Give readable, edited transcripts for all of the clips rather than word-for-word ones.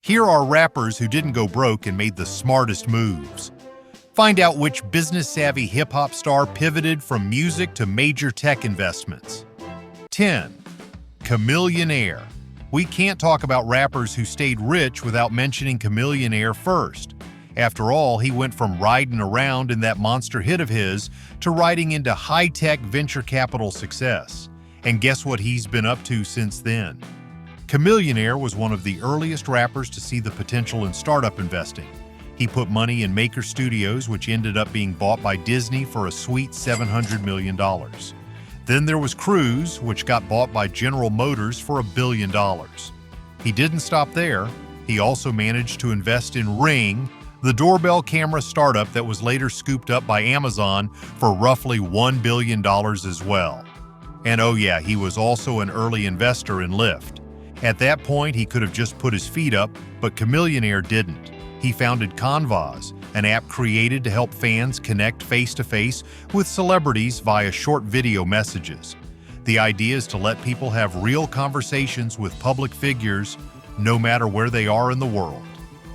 Here are rappers who didn't go broke and made the smartest moves. Find out which business-savvy hip-hop star pivoted from music to major tech investments. 10. Chamillionaire. We can't talk about rappers who stayed rich without mentioning Chamillionaire first. After all, he went from riding around in that monster hit of his to riding into high-tech venture capital success. And guess what he's been up to since then? Chamillionaire was one of the earliest rappers to see the potential in startup investing. He put money in Maker Studios, which ended up being bought by Disney for a sweet $700 million. Then there was Cruise, which got bought by General Motors for $1 billion. He didn't stop there. He also managed to invest in Ring, the doorbell camera startup that was later scooped up by Amazon for roughly $1 billion as well. And oh yeah, he was also an early investor in Lyft. At that point, he could have just put his feet up, but Chamillionaire didn't. He founded Canvas, an app created to help fans connect face-to-face with celebrities via short video messages. The idea is to let people have real conversations with public figures, no matter where they are in the world.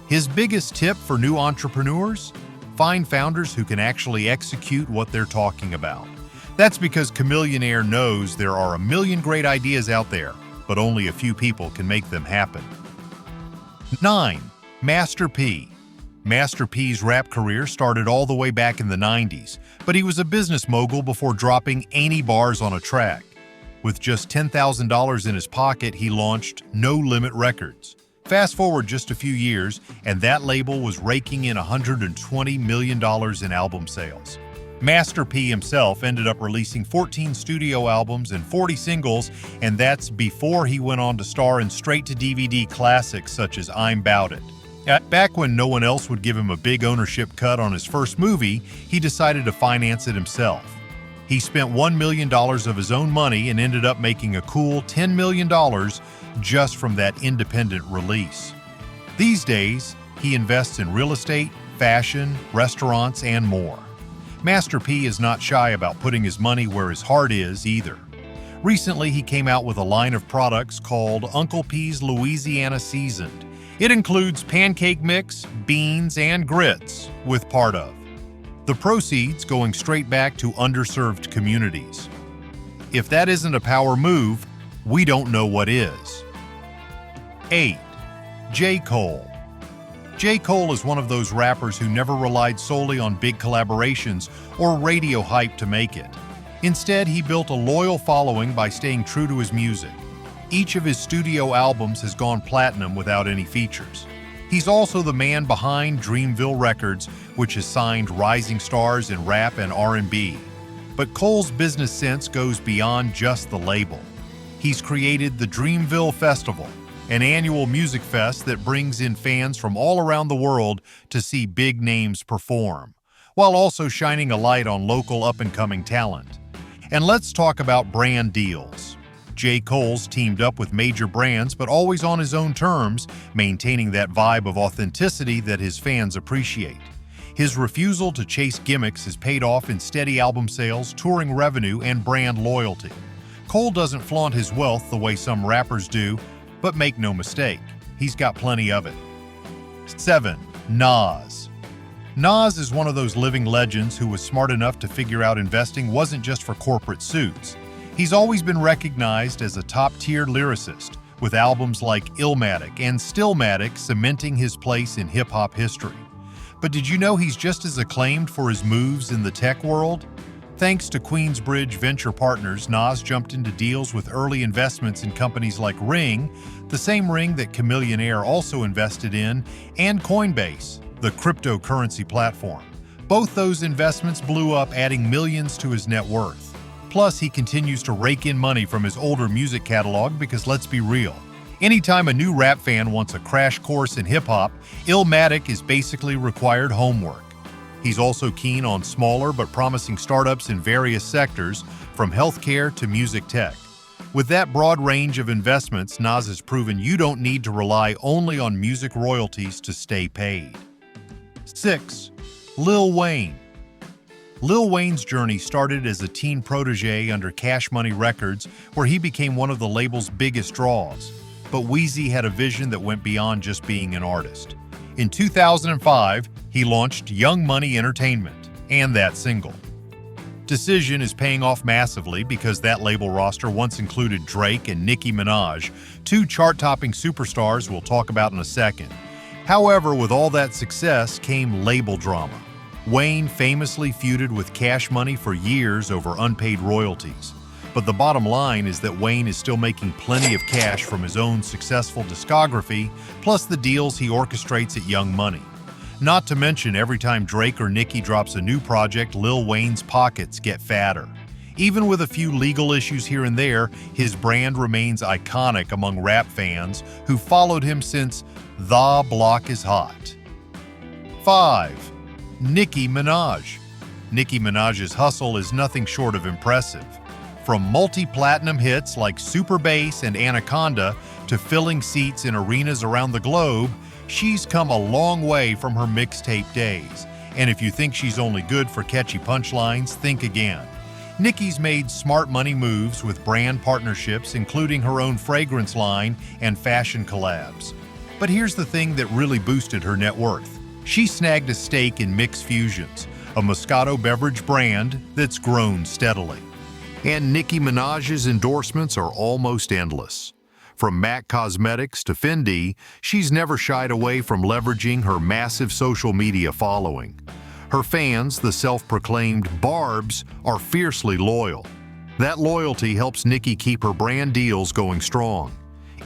His biggest tip for new entrepreneurs? Find founders who can actually execute what they're talking about. That's because Chamillionaire knows there are a million great ideas out there, but only a few people can make them happen. 9. Master P. Master P's rap career started all the way back in the 90s, but he was a business mogul before dropping any bars on a track. With just $10,000 in his pocket, he launched No Limit Records. Fast forward just a few years, and that label was raking in $120 million in album sales. Master P himself ended up releasing 14 studio albums and 40 singles, and that's before he went on to star in straight-to-DVD classics such as I'm 'Bout It. Back when no one else would give him a big ownership cut on his first movie, he decided to finance it himself. He spent $1 million of his own money and ended up making a cool $10 million just from that independent release. These days, he invests in real estate, fashion, restaurants, and more. Master P is not shy about putting his money where his heart is either. Recently, he came out with a line of products called Uncle P's Louisiana Seasoned. It includes pancake mix, beans, and grits, with part of. The proceeds going straight back to underserved communities. If that isn't a power move, we don't know what is. 8. J. Cole. J. Cole is one of those rappers who never relied solely on big collaborations or radio hype to make it. Instead, he built a loyal following by staying true to his music. Each of his studio albums has gone platinum without any features. He's also the man behind Dreamville Records, which has signed rising stars in rap and R&B. But Cole's business sense goes beyond just the label. He's created the Dreamville Festival, an annual music fest that brings in fans from all around the world to see big names perform, while also shining a light on local up-and-coming talent. And let's talk about brand deals. J. Cole's teamed up with major brands, but always on his own terms, maintaining that vibe of authenticity that his fans appreciate. His refusal to chase gimmicks has paid off in steady album sales, touring revenue, and brand loyalty. Cole doesn't flaunt his wealth the way some rappers do, but make no mistake, he's got plenty of it. 7. Nas. Nas is one of those living legends who was smart enough to figure out investing wasn't just for corporate suits. He's always been recognized as a top-tier lyricist, with albums like Illmatic and Stillmatic cementing his place in hip-hop history. But did you know he's just as acclaimed for his moves in the tech world? Thanks to Queensbridge Venture Partners, Nas jumped into deals with early investments in companies like Ring, the same Ring that Chamillionaire also invested in, and Coinbase, the cryptocurrency platform. Both those investments blew up, adding millions to his net worth. Plus, he continues to rake in money from his older music catalog because let's be real, anytime a new rap fan wants a crash course in hip-hop, Illmatic is basically required homework. He's also keen on smaller but promising startups in various sectors, from healthcare to music tech. With that broad range of investments, Nas has proven you don't need to rely only on music royalties to stay paid. 6. Lil Wayne. Lil Wayne's journey started as a teen protege under Cash Money Records, where he became one of the label's biggest draws. but Weezy had a vision that went beyond just being an artist. In 2005, he launched Young Money Entertainment, and that single. Decision is paying off massively because that label roster once included Drake and Nicki Minaj, two chart-topping superstars we'll talk about in a second. However, with all that success came label drama. Wayne famously feuded with Cash Money for years over unpaid royalties. But the bottom line is that Wayne is still making plenty of cash from his own successful discography, plus the deals he orchestrates at Young Money. Not to mention, every time Drake or Nicki drops a new project, Lil Wayne's pockets get fatter. Even with a few legal issues here and there, his brand remains iconic among rap fans who followed him since The Block is Hot. 5. Nicki Minaj. Nicki Minaj's hustle is nothing short of impressive. From multi-platinum hits like Super Bass and Anaconda to filling seats in arenas around the globe, she's come a long way from her mixtape days. And if you think she's only good for catchy punchlines, think again. Nicki's made smart money moves with brand partnerships, including her own fragrance line and fashion collabs. But here's the thing that really boosted her net worth. She snagged a stake in Mix Fusions, a Moscato beverage brand that's grown steadily. And Nicki Minaj's endorsements are almost endless. From MAC Cosmetics to Fendi, she's never shied away from leveraging her massive social media following. Her fans, the self-proclaimed Barbs, are fiercely loyal. That loyalty helps Nicki keep her brand deals going strong.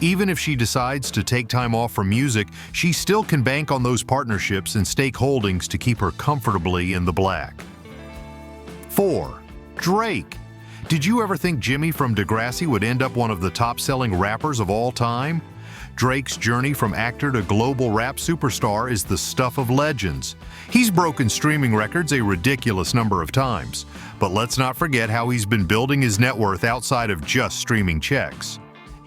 Even if she decides to take time off from music, she still can bank on those partnerships and stake holdings to keep her comfortably in the black. 4. Drake. Did you ever think Jimmy from Degrassi would end up one of the top-selling rappers of all time? Drake's journey from actor to global rap superstar is the stuff of legends. He's broken streaming records a ridiculous number of times, but let's not forget how he's been building his net worth outside of just streaming checks.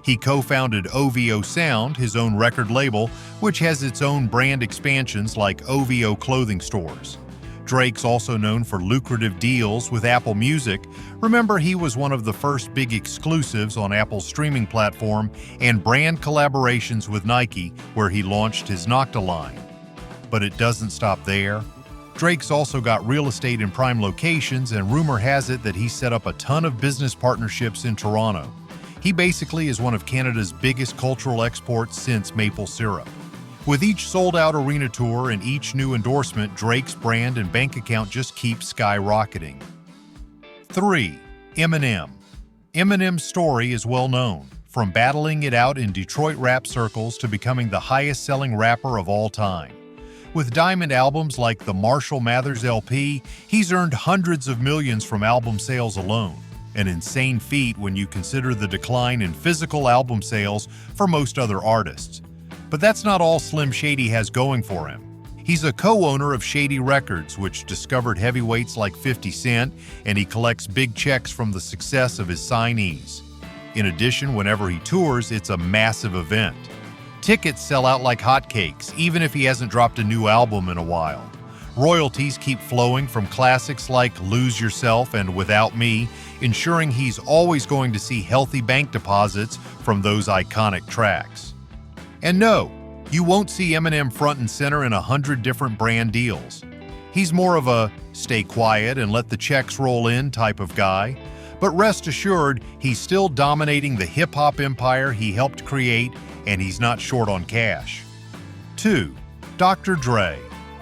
He co-founded OVO Sound, his own record label, which has its own brand expansions like OVO clothing stores. Drake's also known for lucrative deals with Apple Music. Remember, he was one of the first big exclusives on Apple's streaming platform, and brand collaborations with Nike, where he launched his Nocta line. But it doesn't stop there. Drake's also got real estate in prime locations, and rumor has it that he set up a ton of business partnerships in Toronto. He basically is one of Canada's biggest cultural exports since maple syrup. With each sold-out arena tour and each new endorsement, Drake's brand and bank account just keeps skyrocketing. 3. Eminem. Eminem's story is well known, from battling it out in Detroit rap circles to becoming the highest-selling rapper of all time. With diamond albums like the Marshall Mathers LP, he's earned hundreds of millions from album sales alone. An insane feat when you consider the decline in physical album sales for most other artists. But that's not all Slim Shady has going for him. He's a co-owner of Shady Records, which discovered heavyweights like 50 Cent, and he collects big checks from the success of his signees. In addition, whenever he tours, it's a massive event. Tickets sell out like hotcakes, even if he hasn't dropped a new album in a while. Royalties keep flowing from classics like Lose Yourself and Without Me, ensuring he's always going to see healthy bank deposits from those iconic tracks. And no, you won't see Eminem front and center in 100 different brand deals. He's more of a stay quiet and let the checks roll in type of guy, but rest assured, he's still dominating the hip-hop empire he helped create, and he's not short on cash. 2. Dr. Dre.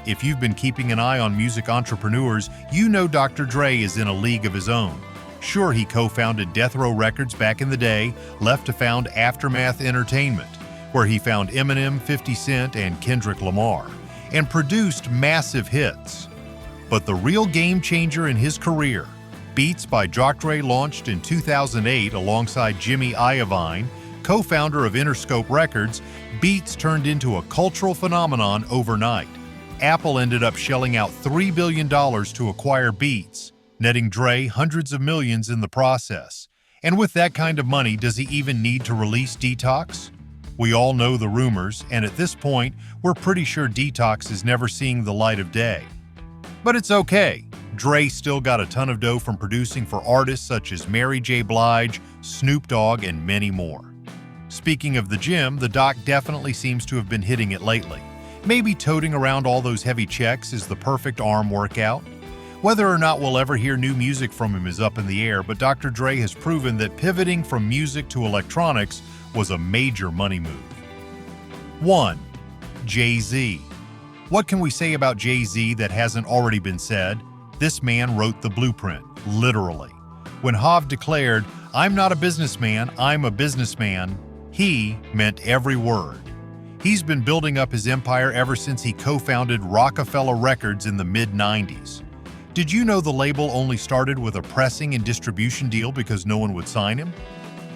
If you've been keeping an eye on music entrepreneurs, you know Dr. Dre is in a league of his own. Sure, he co-founded Death Row Records back in the day, left to found Aftermath Entertainment, where he found Eminem, 50 Cent, and Kendrick Lamar, and produced massive hits. But the real game changer in his career, Beats by Dre, launched in 2008 alongside Jimmy Iovine, co-founder of Interscope Records. Beats turned into a cultural phenomenon overnight. Apple ended up shelling out $3 billion to acquire Beats, netting Dre hundreds of millions in the process. And with that kind of money, does he even need to release Detox? We all know the rumors, and at this point, we're pretty sure Detox is never seeing the light of day. But it's okay. Dre still got a ton of dough from producing for artists such as Mary J. Blige, Snoop Dogg, and many more. Speaking of the gym, the doc definitely seems to have been hitting it lately. Maybe toting around all those heavy checks is the perfect arm workout. Whether or not we'll ever hear new music from him is up in the air, but Dr. Dre has proven that pivoting from music to electronics was a major money move. 1. Jay-Z. What can we say about Jay-Z that hasn't already been said? This man wrote the blueprint, literally. When Hav declared, "I'm not a businessman, I'm a businessman," he meant every word. He's been building up his empire ever since he co-founded Rockefeller Records in the mid-90s. Did you know the label only started with a pressing and distribution deal because no one would sign him?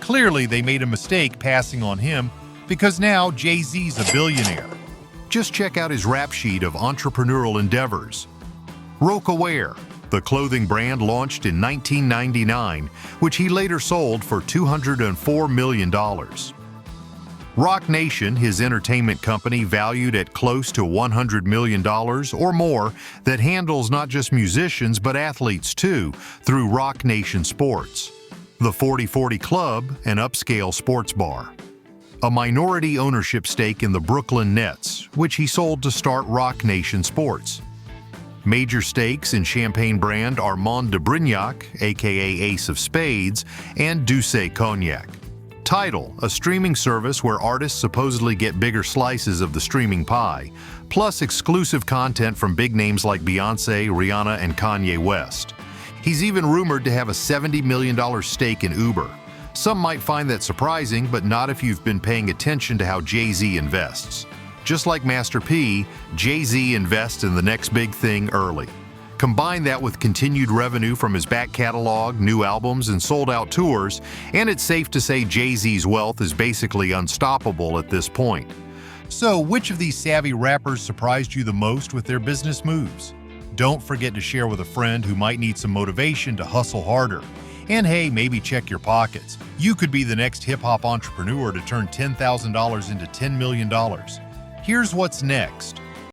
Clearly, they made a mistake passing on him because now Jay-Z's a billionaire. Just check out his rap sheet of entrepreneurial endeavors. Rocawear, the clothing brand launched in 1999, which he later sold for $204 million. Roc Nation, his entertainment company valued at close to $100 million or more, that handles not just musicians but athletes too through Roc Nation Sports. The 40/40 Club, an upscale sports bar. A minority ownership stake in the Brooklyn Nets, which he sold to start Roc Nation Sports. Major stakes in champagne brand Armand de Brignac, aka Ace of Spades, and Douce Cognac. Tidal, a streaming service where artists supposedly get bigger slices of the streaming pie, plus exclusive content from big names like Beyoncé, Rihanna, and Kanye West. He's even rumored to have a $70 million stake in Uber. Some might find that surprising, but not if you've been paying attention to how Jay-Z invests. Just like Master P, Jay-Z invests in the next big thing early. Combine that with continued revenue from his back catalog, new albums, and sold-out tours, and it's safe to say Jay-Z's wealth is basically unstoppable at this point. So, which of these savvy rappers surprised you the most with their business moves? Don't forget to share with a friend who might need some motivation to hustle harder. And hey, maybe check your pockets. You could be the next hip-hop entrepreneur to turn $10,000 into $10 million. Here's what's next.